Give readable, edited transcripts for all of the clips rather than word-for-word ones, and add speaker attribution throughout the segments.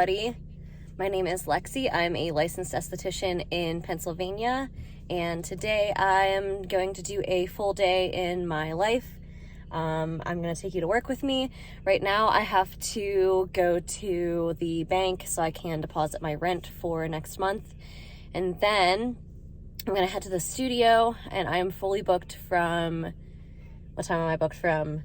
Speaker 1: everybody. My name is Lexi. I'm a licensed esthetician in Pennsylvania, and today I am going to do a full day in my life. I'm going to take you to work with me. Right now I have to go to the bank so I can deposit my rent for next month, and then I'm going to head to the studio, and I am fully booked from, what time am I booked from?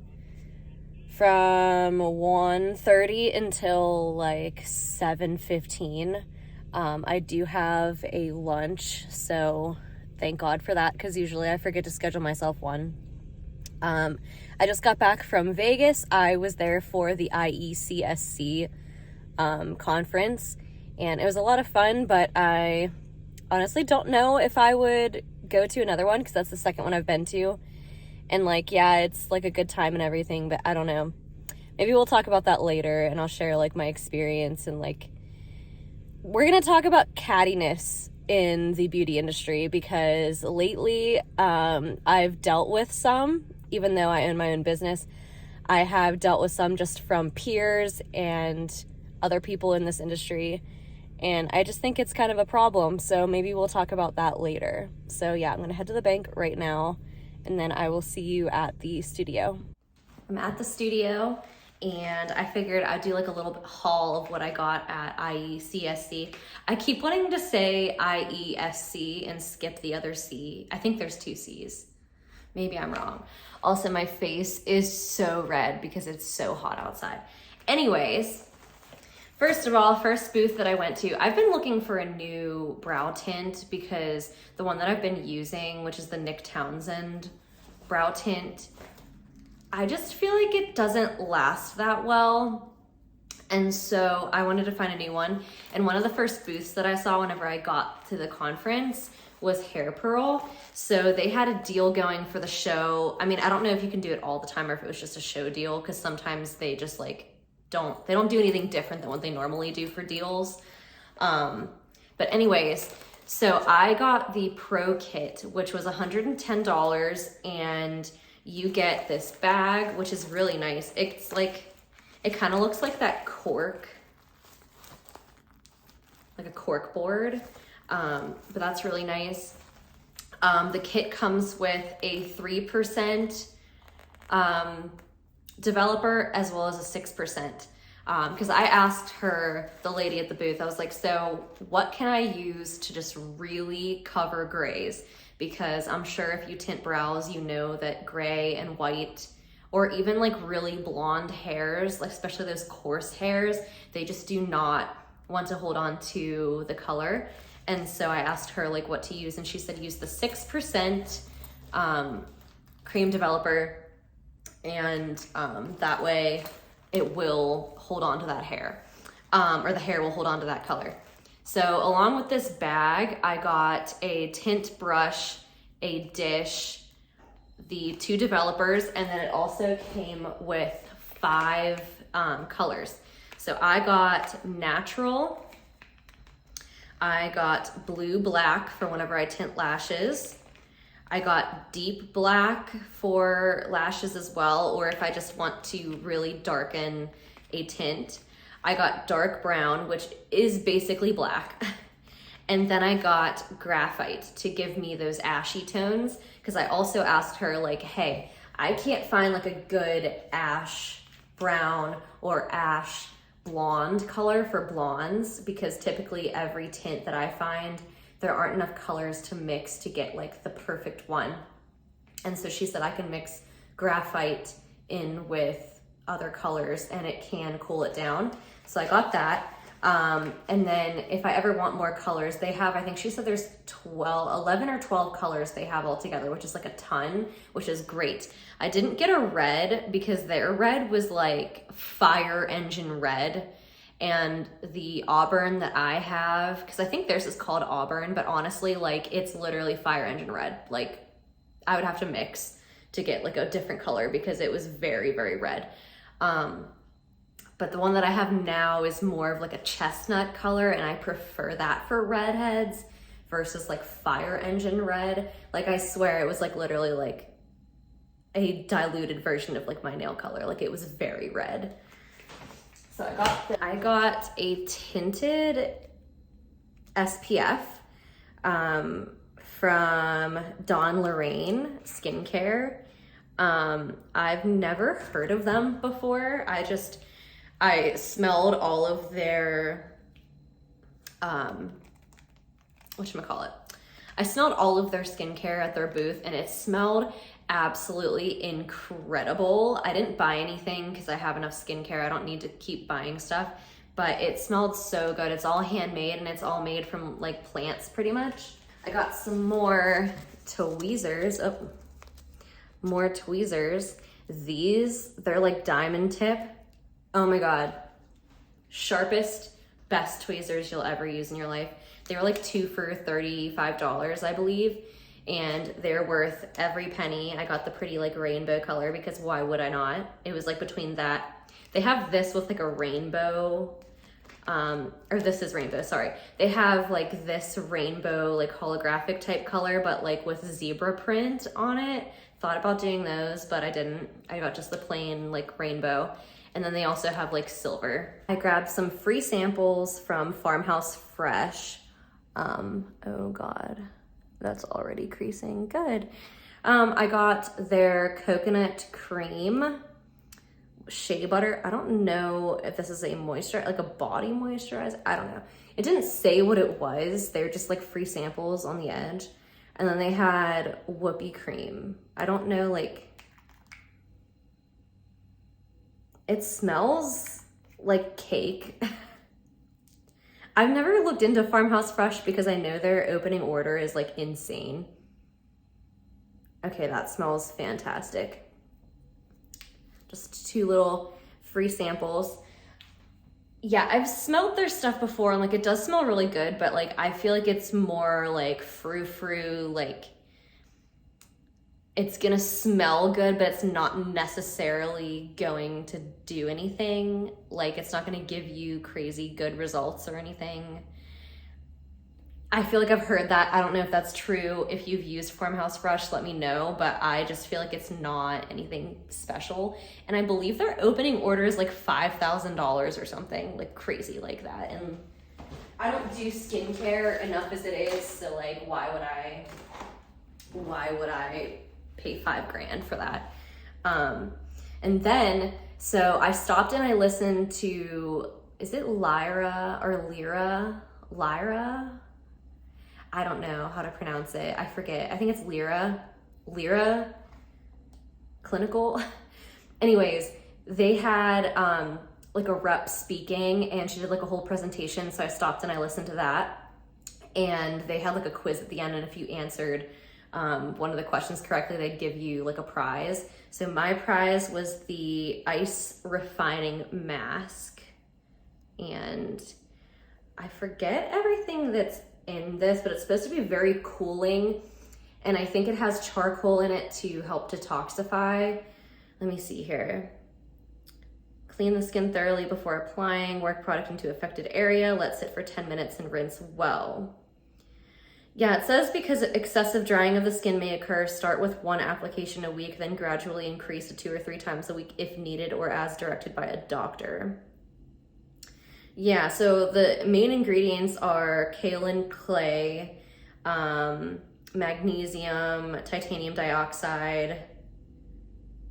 Speaker 1: From 1:30 until like 7:15. I do have a lunch, so thank God for that, because usually I forget to schedule myself one. I just got back from Vegas. I was there for the IECSC conference, and it was a lot of fun, but I honestly don't know if I would go to another one, because that's the second one I've been to. And like, yeah, it's like a good time and everything, but I don't know. Maybe we'll talk about that later, and I'll share like my experience, and like, we're gonna talk about cattiness in the beauty industry, because lately I've dealt with some, even though I own my own business. I have dealt with some just from peers and other people in this industry, and I just think it's kind of a problem, so maybe we'll talk about that later. So yeah, I'm gonna head to the bank right now, and then I will see you at the studio. I'm at the studio, and I figured I'd do like a little haul of what I got at IECSC. I keep wanting to say IESC and skip the other C. I think there's two C's. Maybe I'm wrong. Also, my face is so red because it's so hot outside. Anyways, first of all, first booth that I went to, I've been looking for a new brow tint, because the one that I've been using, which is the Nick Townsend brow tint, I just feel like it doesn't last that well. And so I wanted to find a new one. And one of the first booths that I saw whenever I got to the conference was Hair Pearl. So they had a deal going for the show. I mean, I don't know if you can do it all the time or if it was just a show deal, because sometimes they just like they don't do anything different than what they normally do for deals. But anyways, so I got the Pro Kit, which was $110, and you get this bag, which is really nice. It's like, it kind of looks like that cork, like a cork board, but that's really nice. The kit comes with a 3% developer as well as a 6%. Because I asked her, the lady at the booth, I was like, so what can I use to just really cover grays? Because I'm sure if you tint brows, you know that gray and white, or even like really blonde hairs, like especially those coarse hairs, they just do not want to hold on to the color. And so I asked her like what to use, and she said use the 6% cream developer, and that way it will hold on to that hair, or the hair will hold on to that color. So along with this bag, I got a tint brush, a dish, the 2 developers, and then it also came with 5 colors. So I got natural, I got blue black for whenever I tint lashes, I got deep black for lashes as well, or if I just want to really darken a tint. I got dark brown, which is basically black. And then I got graphite to give me those ashy tones, because I also asked her like, hey, I can't find like a good ash brown or ash blonde color for blondes, because typically every tint that I find, there aren't enough colors to mix to get like the perfect one. And so she said I can mix graphite in with other colors and it can cool it down. So I got that. And then if I ever want more colors, they have, I think she said there's 11 or 12 colors they have all together, which is like a ton, which is great. I didn't get a red because their red was like fire engine red. And the auburn that I have, because I think theirs is called auburn, but honestly, like it's literally fire engine red. Like I would have to mix to get like a different color because it was very, very red. But the one that I have now is more of like a chestnut color, and I prefer that for redheads versus like fire engine red. Like I swear it was like literally like a diluted version of like my nail color. Like it was very red. So I got a tinted SPF from Dawn Lorraine Skincare. I've never heard of them before. I smelled all of their, whatchamacallit? I smelled all of their skincare at their booth, and it smelled absolutely incredible. I didn't buy anything because I have enough skincare. I don't need to keep buying stuff, but it smelled so good. It's all handmade, and it's all made from like plants pretty much. I got some more tweezers. Oh, more tweezers. These, they're like diamond tip. Oh my God. Sharpest, best tweezers you'll ever use in your life. They were like 2 for $35, I believe. And they're worth every penny. I got the pretty like rainbow color because why would I not? It was like between that. They have this with like a rainbow, or this is rainbow, sorry. They have like this rainbow, like holographic type color, but like with zebra print on it. Thought about doing those, but I didn't. I got just the plain like rainbow. And then they also have like silver. I grabbed some free samples from Farmhouse Fresh. Oh God, that's already creasing, good. I got their coconut cream shea butter. I don't know if this is a moisturizer, like a body moisturizer, I don't know. It didn't say what it was. They were just like free samples on the edge. And then they had whoopee cream. I don't know, like, it smells like cake. I've never looked into Farmhouse Fresh because I know their opening order is like insane. Okay, that smells fantastic. Just 2 little free samples. Yeah, I've smelled their stuff before and like it does smell really good, but like I feel like it's more like frou-frou, like it's gonna smell good, but it's not necessarily going to do anything. Like it's not gonna give you crazy good results or anything. I feel like I've heard that. I don't know if that's true. If you've used Farmhouse Fresh, let me know, but I just feel like it's not anything special. And I believe their opening order is like $5,000 or something, like crazy like that. And I don't do skincare enough as it is, so like why would I pay $5,000 for that? And then, so I stopped and I listened to, is it Lyra or Lyra? Lyra? I don't know how to pronounce it. I forget. I think it's Lyra Clinical. Anyways, they had like a rep speaking and she did like a whole presentation. So I stopped and I listened to that. And they had like a quiz at the end, and if you answered one of the questions correctly, they'd give you like a prize. So my prize was the ice refining mask. And I forget everything that's in this, but it's supposed to be very cooling, and I think it has charcoal in it to help detoxify. Let me see here. Clean the skin thoroughly before applying, work product into affected area, let sit for 10 minutes and rinse well. Yeah, it says because excessive drying of the skin may occur, start with 1 application a week, then gradually increase to 2 or 3 times a week if needed or as directed by a doctor. Yeah, so the main ingredients are kaolin clay, magnesium, titanium dioxide,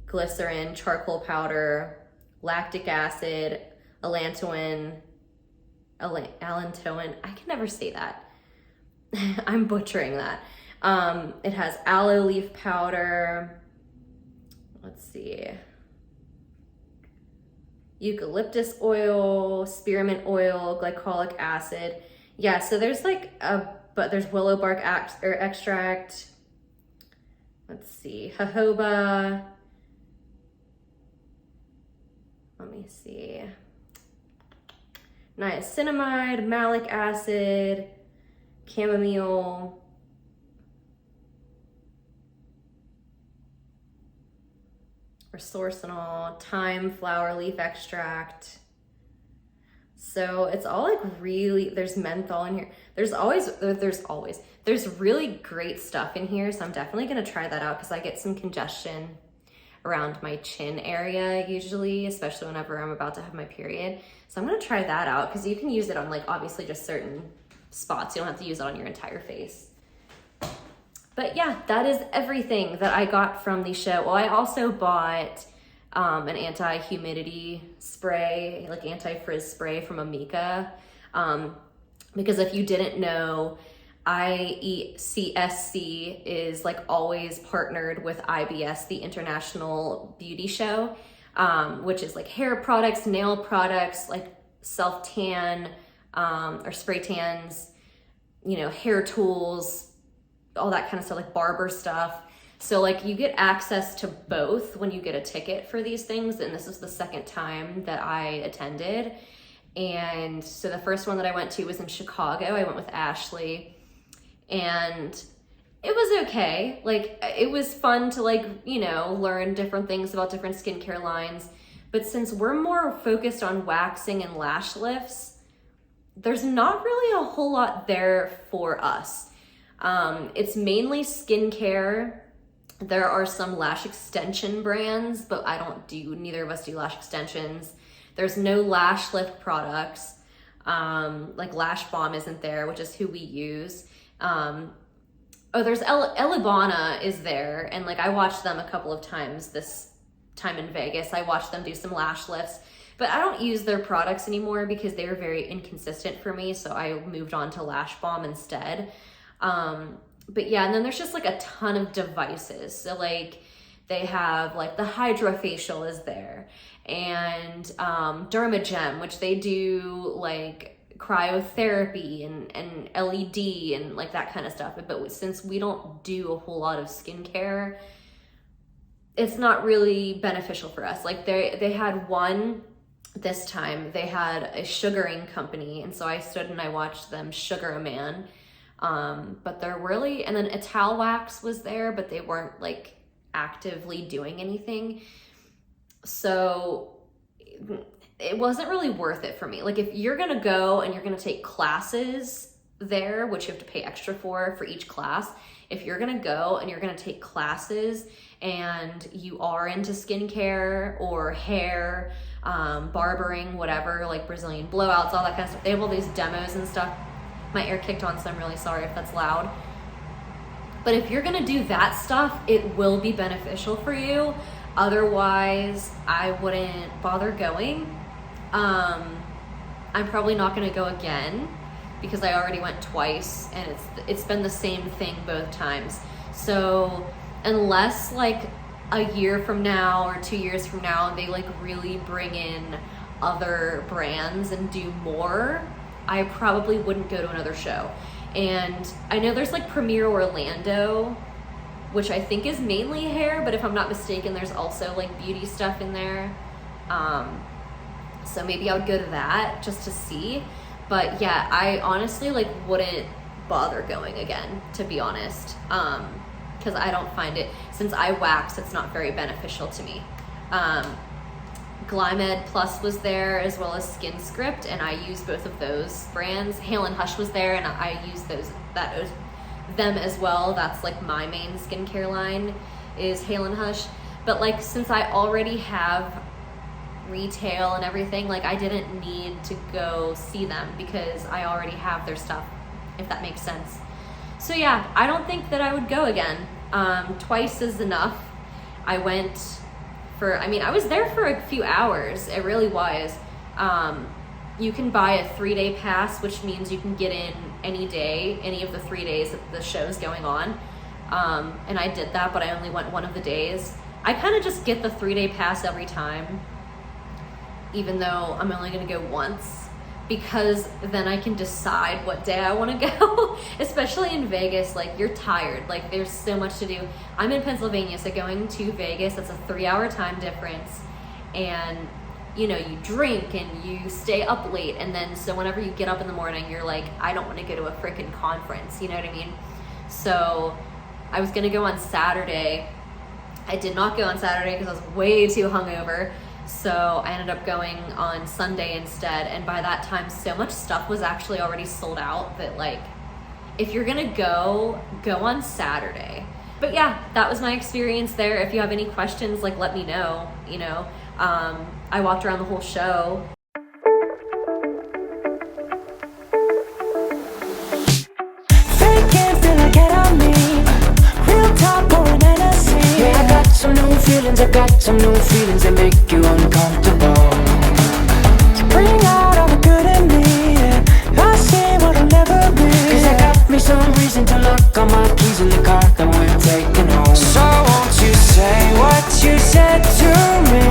Speaker 1: glycerin, charcoal powder, lactic acid, allantoin, I can never say that. I'm butchering that. It has aloe leaf powder, let's see, eucalyptus oil, spearmint oil, glycolic acid. Yeah, so there's like there's willow bark extract. Let's see, jojoba. Let me see. Niacinamide, malic acid, chamomile, resorcinol, thyme, flower leaf extract. So it's all like really, there's menthol in here. There's really great stuff in here. So I'm definitely gonna try that out because I get some congestion around my chin area usually, especially whenever I'm about to have my period. So I'm gonna try that out because you can use it on like obviously just certain spots. You don't have to use it on your entire face. But yeah, that is everything that I got from the show. Well, I also bought an anti-humidity spray, like anti-frizz spray from Amika. Because if you didn't know, IECSC is like always partnered with IBS, the International Beauty Show, which is like hair products, nail products, like self-tan or spray tans, you know, hair tools, all that kind of stuff, like barber stuff. So like you get access to both when you get a ticket for these things. And this is the second time that I attended. And so the first one that I went to was in Chicago. I went with Ashley and it was okay. Like it was fun to like, you know, learn different things about different skincare lines. But since we're more focused on waxing and lash lifts, there's not really a whole lot there for us. It's mainly skincare. There are some lash extension brands, but neither of us do lash extensions. There's no lash lift products. Like Lash Balm isn't there, which is who we use. There's Elibana is there. And like I watched them a couple of times this time in Vegas. I watched them do some lash lifts, but I don't use their products anymore because they were very inconsistent for me. So I moved on to Lash Balm instead. But yeah, and then there's just like a ton of devices. So like they have like the Hydrofacial is there and Dermagem, which they do like cryotherapy and LED and like that kind of stuff. But since we don't do a whole lot of skincare, it's not really beneficial for us. Like they had one this time, they had a sugaring company. And so I stood and I watched them sugar a man. But they're really, and then Ital Wax was there, but they weren't like actively doing anything. So it wasn't really worth it for me. Like if you're gonna go and you're gonna take classes there, which you have to pay extra for each class, if you're gonna go and you're gonna take classes and you are into skincare or hair, barbering, whatever, like Brazilian blowouts, all that kind of stuff, they have all these demos and stuff. My air kicked on, so I'm really sorry if that's loud. But if you're gonna do that stuff, it will be beneficial for you. Otherwise, I wouldn't bother going. I'm probably not gonna go again because I already went twice and it's been the same thing both times. So unless like a year from now or 2 years from now, they like really bring in other brands and do more, I probably wouldn't go to another show. And I know there's like Premier Orlando, which I think is mainly hair, but if I'm not mistaken, there's also like beauty stuff in there. So maybe I would go to that just to see. But yeah, I honestly like wouldn't bother going again, to be honest. Because I don't find it, since I wax, it's not very beneficial to me. Glymed Plus was there as well as Skin Script, and I used both of those brands. Hale and Hush was there, and I used them as well. That's like my main skincare line is Hale and Hush. But like since I already have retail and everything, like I didn't need to go see them because I already have their stuff, if that makes sense. So yeah, I don't think that I would go again. Twice is enough. I went I was there for a few hours. It really was. You can buy a 3-day pass, which means you can get in any day, any of the 3 days that the show's going on. And I did that, but I only went one of the days. I kind of just get the 3-day pass every time, even though I'm only gonna go once, because then I can decide what day I want to go. Especially in Vegas, like you're tired, like there's so much to do. I'm in Pennsylvania, so going to Vegas, that's a 3-hour time difference, and you know, you drink and you stay up late, and then so whenever you get up in the morning, you're like, I don't want to go to a freaking conference, you know what I mean? So I was gonna go on Saturday. I did not go on Saturday because I was way too hungover. So I ended up going on Sunday instead, and by that time so much stuff was actually already sold out that like if you're gonna go on Saturday. But yeah, that was my experience there. If you have any questions, like, let me know, you know. I walked around the whole show.
Speaker 2: I got some new feelings that make you uncomfortable. You bring out all the good in me, yeah. I see what'll never be, 'cause I got me some reason to lock all my keys in the car that we're taking home. So won't you say what you said to me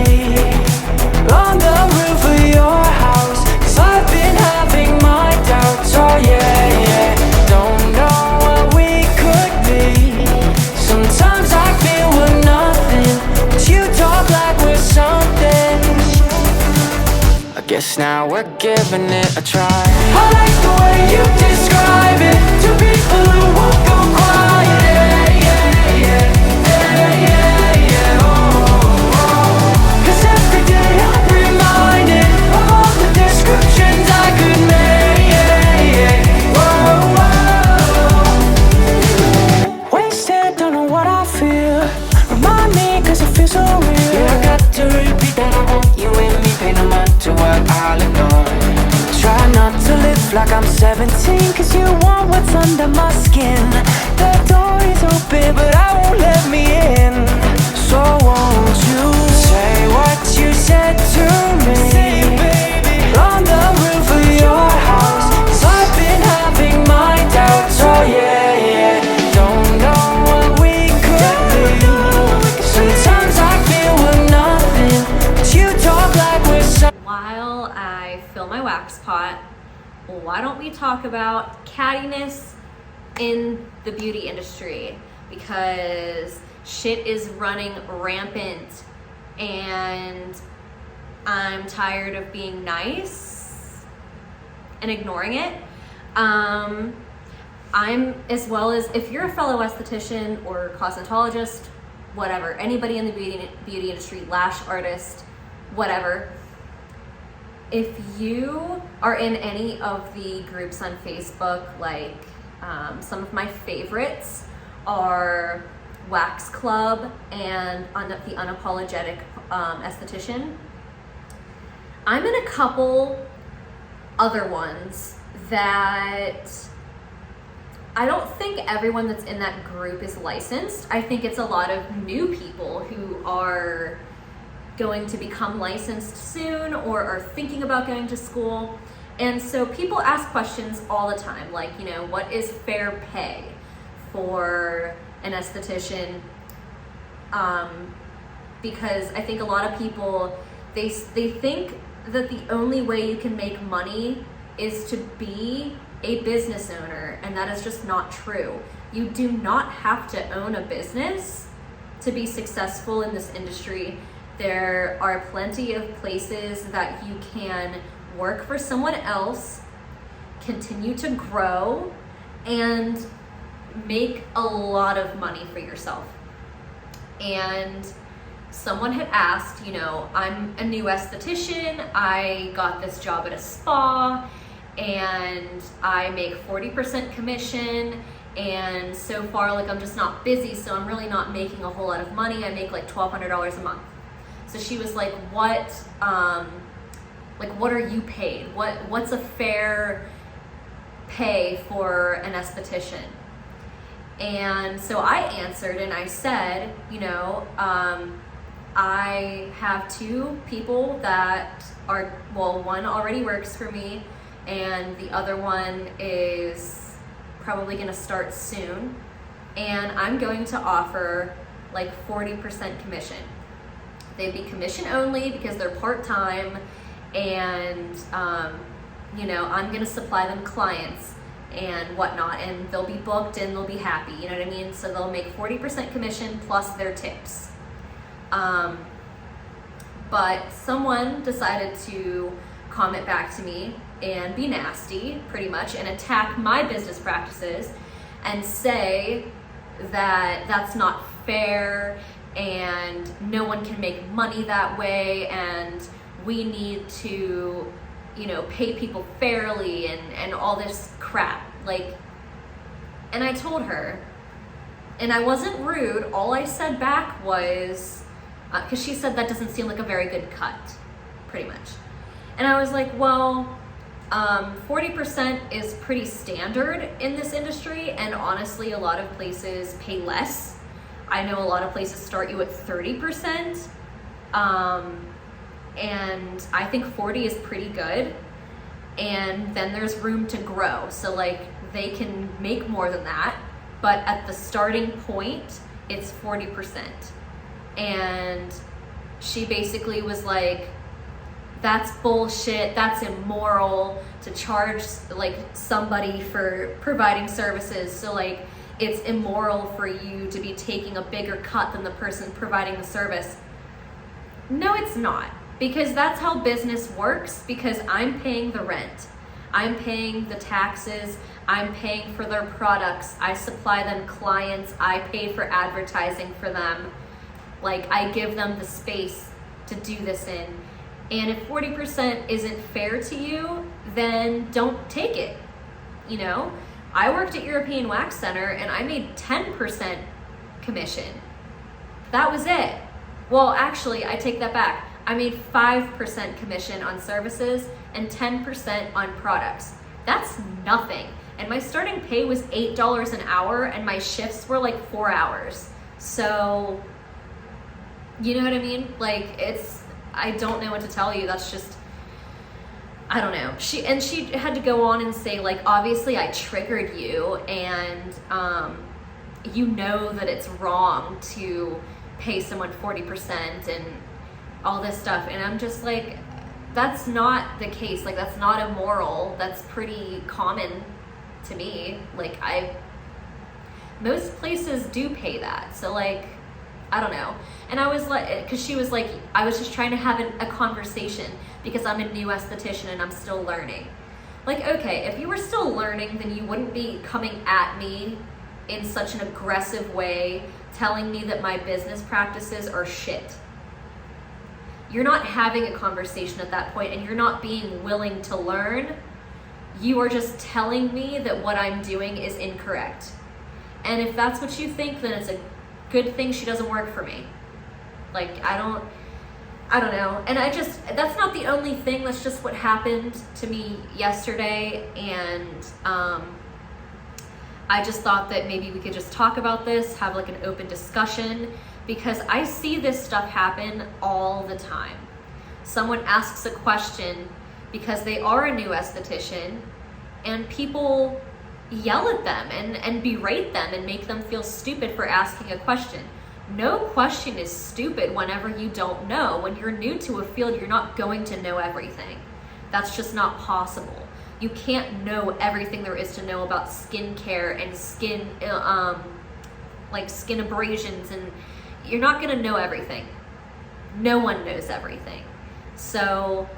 Speaker 2: on the roof of your house, 'cause I've been having my doubts, oh yeah, yeah. Don't know what we could be. Sometimes I feel we're nothing, you talk like we're something. I guess now we're giving it a try. I like the way you describe it to people who won't go quiet. Yeah, yeah, yeah, yeah, yeah, yeah. Oh, oh. 'Cause every day I'm reminded of all the descriptions I could make. Yeah, yeah. Whoa, whoa. Wasted, don't know what I feel. Remind me, 'cause it feels so real. Yeah, I got to repeat that I want you and me. Pay no mind to what I'll ignore. Try not to live like I'm 17, 'cause you want what's under my skin. The door is open, but I won't let me in. So won't you say what you said to me? Say it, baby. On the roof of your house, 'cause I've been having my doubts, oh yeah, yeah. Don't know what we could be. Sometimes I feel we're nothing, but you talk like we're something.
Speaker 1: While I fill my wax pot, why don't we talk about cattiness in the beauty industry? Because shit is running rampant and I'm tired of being nice and ignoring it. I'm, as well as, if you're a fellow esthetician or cosmetologist, whatever, anybody in the beauty industry, lash artist, whatever, if you are in any of the groups on Facebook, like some of my favorites are Wax Club and the Unapologetic Esthetician. I'm in a couple other ones that I don't think everyone that's in that group is licensed. I think it's a lot of new people who are going to become licensed soon or are thinking about going to school. And so people ask questions all the time, like, you know, what is fair pay for an esthetician? Because I think a lot of people, they think that the only way you can make money is to be a business owner, and that is just not true. You do not have to own a business to be successful in this industry. There are plenty of places that you can work for someone else, continue to grow, and make a lot of money for yourself. And someone had asked, you know, I'm a new esthetician, I got this job at a spa, and I make 40% commission, and so far, like, I'm just not busy, so I'm really not making a whole lot of money. I make like $1,200 a month. So she was like, what are you paid? What's a fair pay for an esthetician? And so I answered and I said, you know, I have two people that are, well, one already works for me and the other one is probably gonna start soon. And I'm going to offer like 40% commission. They'd be commission only because they're part-time, and you know, I'm gonna supply them clients and whatnot, and they'll be booked and they'll be happy, you know what I mean? So they'll make 40% commission plus their tips. But someone decided to comment back to me and be nasty, pretty much, and attack my business practices and say that that's not fair and no one can make money that way, and we need to, you know, pay people fairly and all this crap. Like, and I told her,
Speaker 3: And I wasn't rude. All I said back was, because she said that doesn't seem like a very good cut, pretty much. And I was like, well, 40% is pretty standard in this industry, and honestly, a lot of places pay less. I know a lot of places start you at 30%, and I think 40 is pretty good. And then there's room to grow. So like they can make more than that, but at the starting point, it's 40%. And she basically was like, that's bullshit, that's immoral to charge like somebody for providing services. So like it's immoral for you to be taking a bigger cut than the person providing the service. No, it's not, because that's how business works, because I'm paying the rent, I'm paying the taxes, I'm paying for their products, I supply them clients, I pay for advertising for them. Like I give them the space to do this in. And if 40% isn't fair to you, then don't take it. You know, I worked at European Wax Center and I made 10% commission. That was it. Well, actually, I take that back. I made 5% commission on services and 10% on products. That's nothing. And my starting pay was $8 an hour and my shifts were like 4 hours. So, you know what I mean? Like I don't know what to tell you. That's just, I don't know. She had to go on and say like, obviously I triggered you, and you know that it's wrong to pay someone 40% and all this stuff. And I'm just like, that's not the case. Like that's not immoral. That's pretty common to me. Like most places do pay that. So like, I don't know. And I was like, because she was like, I was just trying to have a conversation because I'm a new esthetician and I'm still learning. Like, okay, if you were still learning, then you wouldn't be coming at me in such an aggressive way, telling me that my business practices are shit. You're not having a conversation at that point, and you're not being willing to learn. You are just telling me that what I'm doing is incorrect. And if that's what you think, then it's a good thing she doesn't work for me. Like, I don't know. And that's not the only thing. That's just what happened to me yesterday. And I just thought that maybe we could just talk about this, have like an open discussion, because I see this stuff happen all the time. Someone asks a question because they are a new esthetician, and people yell at them and berate them and make them feel stupid for asking a question. No question is stupid whenever you don't know. When you're new to a field, you're not going to know everything. That's just not possible. You can't know everything there is to know about skincare and skin abrasions, and you're not gonna know everything. No one knows everything. So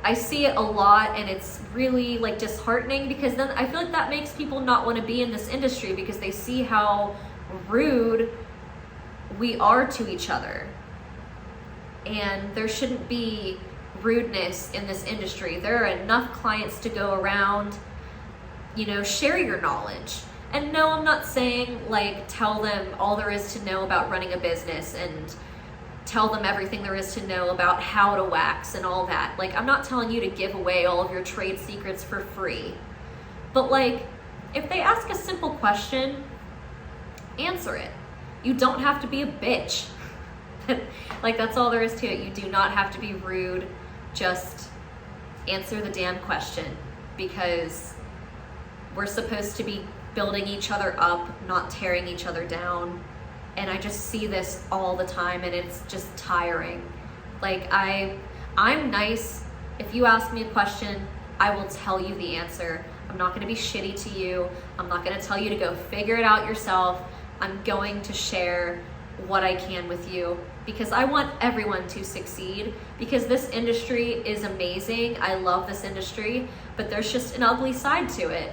Speaker 3: I see it a lot, and it's really like disheartening, because then I feel like that makes people not want to be in this industry, because they see how rude we are to each other. And there shouldn't be rudeness in this industry. There are enough clients to go around. You know, share your knowledge. And no, I'm not saying like tell them all there is to know about running a business and tell them everything there is to know about how to wax and all that. Like, I'm not telling you to give away all of your trade secrets for free. But like, if they ask a simple question, answer it. You don't have to be a bitch. Like, that's all there is to it. You do not have to be rude. Just answer the damn question, because we're supposed to be building each other up, not tearing each other down. And I just see this all the time, and it's just tiring. Like, I'm nice. If you ask me a question, I will tell you the answer. I'm not gonna be shitty to you. I'm not gonna tell you to go figure it out yourself. I'm going to share what I can with you, because I want everyone to succeed, because this industry is amazing. I love this industry, but there's just an ugly side to it.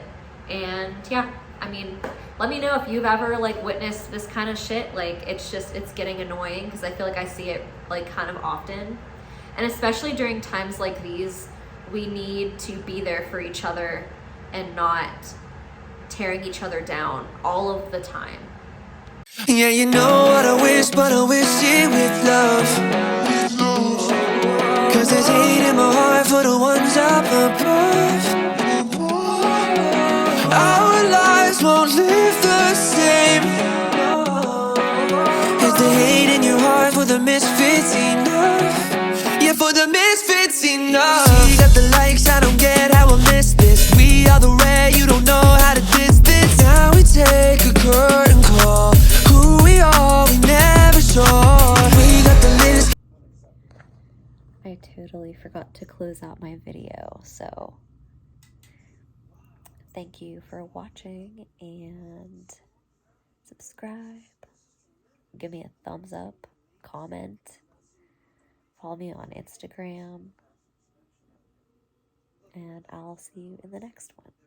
Speaker 3: And yeah, I mean, let me know if you've ever like witnessed this kind of shit. Like, it's getting annoying, because I feel like I see it like kind of often. And especially during times like these, we need to be there for each other and not tearing each other down all of the time.
Speaker 2: Yeah, you know what I wish, but I wish it with love. Cause there's hate in my heart for the ones up above. Our lives won't live the same if the hate in your heart for the misfits enough. Yeah, for the misfits enough. She got the likes, I don't get how I missed this. We are the rare, you don't know how to distance. Now we take a curtain call. Who we are, we never saw. We got the list.
Speaker 1: I totally forgot to close out my video, so thank you for watching, and subscribe, give me a thumbs up, comment, follow me on Instagram, and I'll see you in the next one.